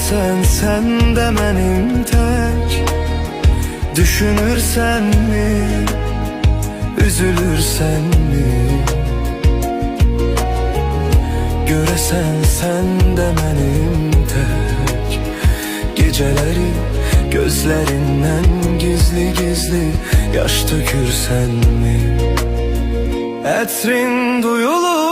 Göresen sen de mənim tək, düşünürsənmi, üzülürsənmi? Göresen sen de mənim tək, geceleri gözlerinden gizli gizli yaş tökürsən mi? Ətrin duyulur